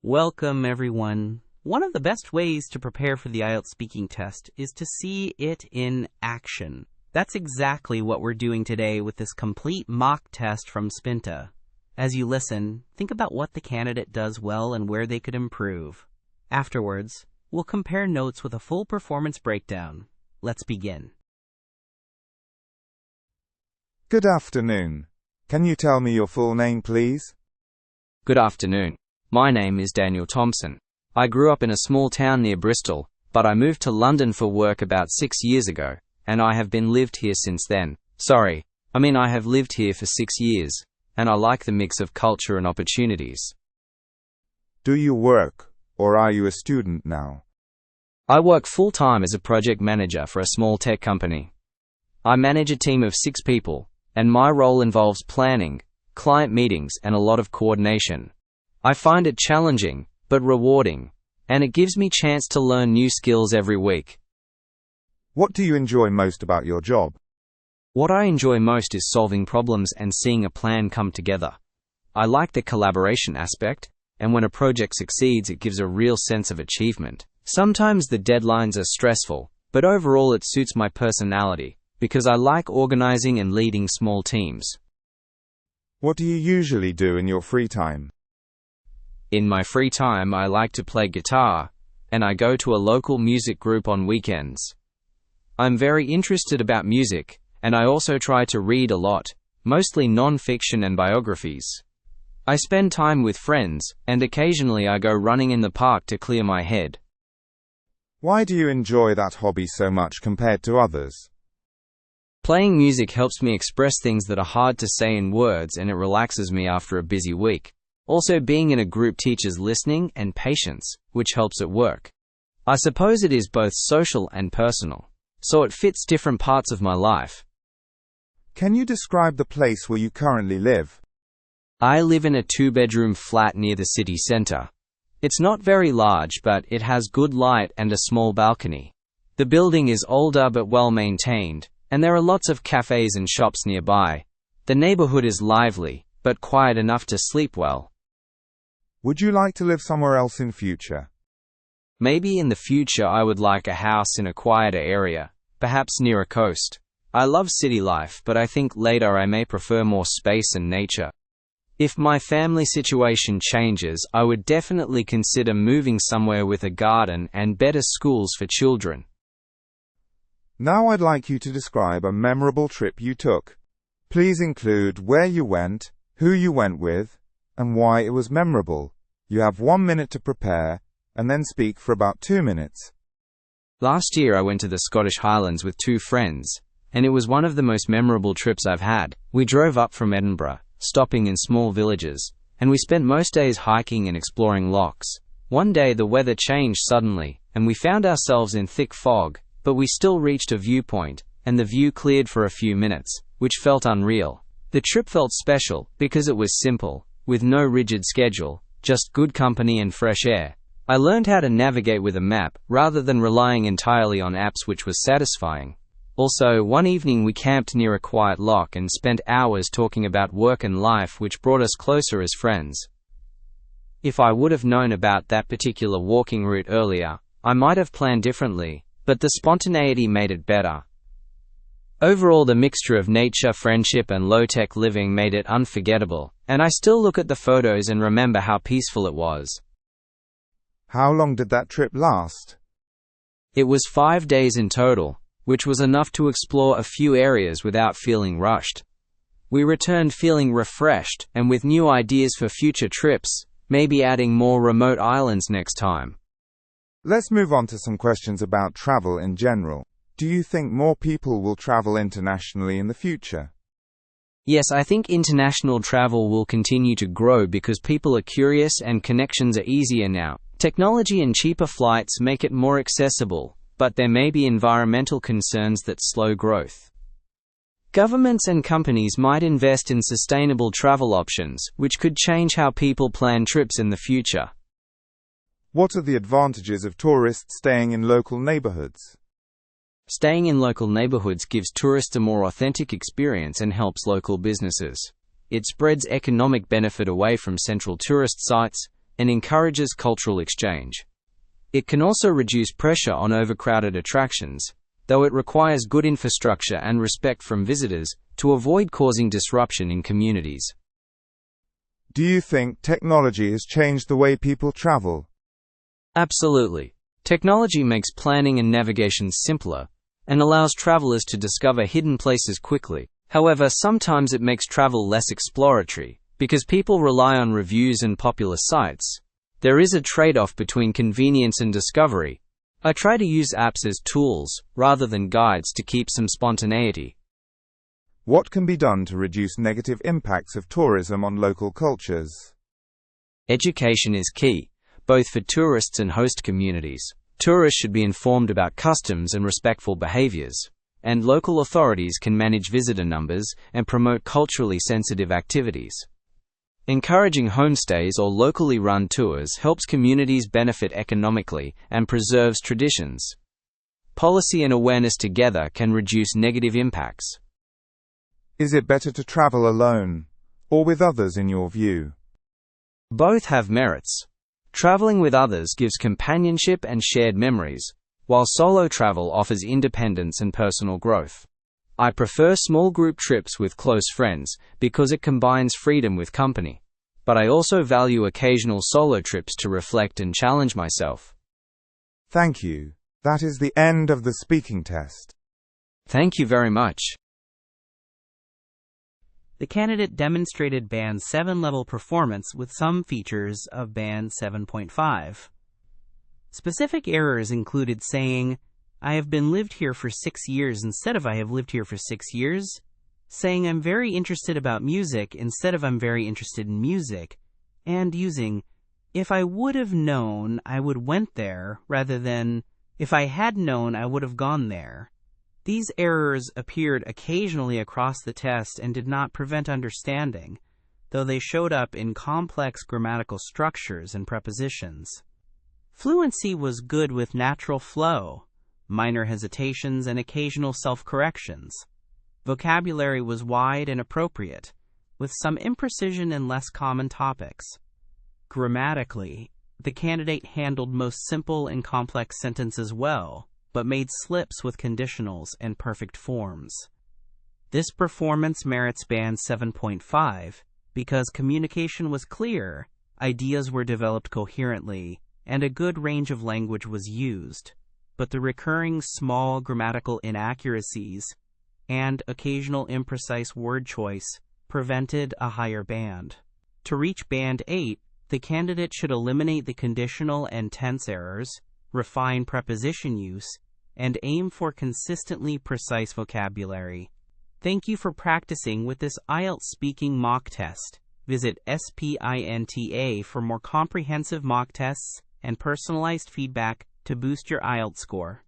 Welcome, everyone. One of the best ways to prepare for the IELTS speaking test is to see it in action. That's exactly what we're doing today with this complete mock test from Spinta. As you listen, think about what the candidate does well and where they could improve. Afterwards, we'll compare notes with a full performance breakdown. Let's begin. Good afternoon. Can you tell me your full name, please? Good afternoon. My name is Daniel Thompson. I grew up in a small town near Bristol, but I moved to London for work about 6 years ago, and I have been lived here since then. I have lived here for 6 years, and I like the mix of culture and opportunities. Do you work, or are you a student now? I work full-time as a project manager for a small tech company. I manage a team of 6 people, and my role involves planning, client meetings, and a lot of coordination. I find it challenging, but rewarding, and it gives me chance to learn new skills every week. What do you enjoy most about your job? What I enjoy most is solving problems and seeing a plan come together. I like the collaboration aspect, and when a project succeeds, it gives a real sense of achievement. Sometimes the deadlines are stressful, but overall it suits my personality, because I like organizing and leading small teams. What do you usually do in your free time? In my free time, I like to play guitar, and I go to a local music group on weekends. I'm very interested about music, and I also try to read a lot, mostly non-fiction and biographies. I spend time with friends, and occasionally I go running in the park to clear my head. Why do you enjoy that hobby so much compared to others? Playing music helps me express things that are hard to say in words, and it relaxes me after a busy week. Also, being in a group teaches listening and patience, which helps at work. I suppose it is both social and personal, so it fits different parts of my life. Can you describe the place where you currently live? I live in a 2-bedroom flat near the city centre. It's not very large, but it has good light and a small balcony. The building is older but well maintained, and there are lots of cafes and shops nearby. The neighborhood is lively, but quiet enough to sleep well. Would you like to live somewhere else in future? Maybe in the future I would like a house in a quieter area, perhaps near a coast. I love city life, but I think later I may prefer more space and nature. If my family situation changes, I would definitely consider moving somewhere with a garden and better schools for children. Now I'd like you to describe a memorable trip you took. Please include where you went, who you went with, and why it was memorable. You have 1 minute to prepare, and then speak for about 2 minutes. Last year I went to the Scottish Highlands with 2 friends, and it was one of the most memorable trips I've had. We drove up from Edinburgh, stopping in small villages, and we spent most days hiking and exploring lochs. One day the weather changed suddenly, and we found ourselves in thick fog, but we still reached a viewpoint, and the view cleared for a few minutes, which felt unreal. The trip felt special, because it was simple, with no rigid schedule, just good company and fresh air. I learned how to navigate with a map, rather than relying entirely on apps, which was satisfying. Also, one evening we camped near a quiet loch and spent hours talking about work and life, which brought us closer as friends. If I would have known about that particular walking route earlier, I might have planned differently, but the spontaneity made it better. Overall, the mixture of nature, friendship, and low-tech living made it unforgettable, and I still look at the photos and remember how peaceful it was. How long did that trip last? It was 5 days in total, which was enough to explore a few areas without feeling rushed. We returned feeling refreshed, and with new ideas for future trips, maybe adding more remote islands next time. Let's move on to some questions about travel in general. Do you think more people will travel internationally in the future? Yes, I think international travel will continue to grow because people are curious and connections are easier now. Technology and cheaper flights make it more accessible, but there may be environmental concerns that slow growth. Governments and companies might invest in sustainable travel options, which could change how people plan trips in the future. What are the advantages of tourists staying in local neighborhoods? Staying in local neighborhoods gives tourists a more authentic experience and helps local businesses. It spreads economic benefit away from central tourist sites, and encourages cultural exchange. It can also reduce pressure on overcrowded attractions, though it requires good infrastructure and respect from visitors to avoid causing disruption in communities. Do you think technology has changed the way people travel? Absolutely. Technology makes planning and navigation simpler and allows travelers to discover hidden places quickly. However, sometimes it makes travel less exploratory because people rely on reviews and popular sites. There is a trade-off between convenience and discovery. I try to use apps as tools rather than guides to keep some spontaneity. What can be done to reduce negative impacts of tourism on local cultures? Education is key, both for tourists and host communities. Tourists should be informed about customs and respectful behaviors, and local authorities can manage visitor numbers and promote culturally sensitive activities. Encouraging homestays or locally run tours helps communities benefit economically and preserves traditions. Policy and awareness together can reduce negative impacts. Is it better to travel alone or with others in your view? Both have merits. Traveling with others gives companionship and shared memories, while solo travel offers independence and personal growth. I prefer small group trips with close friends because it combines freedom with company. But I also value occasional solo trips to reflect and challenge myself. Thank you. That is the end of the speaking test. Thank you very much. The candidate demonstrated Band 7 level performance with some features of Band 7.5. Specific errors included saying, "I have been lived here for 6 years" instead of "I have lived here for 6 years," saying "I'm very interested about music" instead of "I'm very interested in music," and using "if I would have known I would went there" rather than "if I had known I would have gone there." These errors appeared occasionally across the test and did not prevent understanding, though they showed up in complex grammatical structures and prepositions. Fluency was good with natural flow, minor hesitations, and occasional self-corrections. Vocabulary was wide and appropriate, with some imprecision and less common topics. Grammatically, the candidate handled most simple and complex sentences well, but made slips with conditionals and perfect forms. This performance merits Band 7.5 because communication was clear, ideas were developed coherently, and a good range of language was used, but the recurring small grammatical inaccuracies and occasional imprecise word choice prevented a higher band. To reach Band 8, the candidate should eliminate the conditional and tense errors, refine preposition use, and aim for consistently precise vocabulary. Thank you for practicing with this IELTS speaking mock test. Visit Spinta for more comprehensive mock tests and personalized feedback to boost your IELTS score.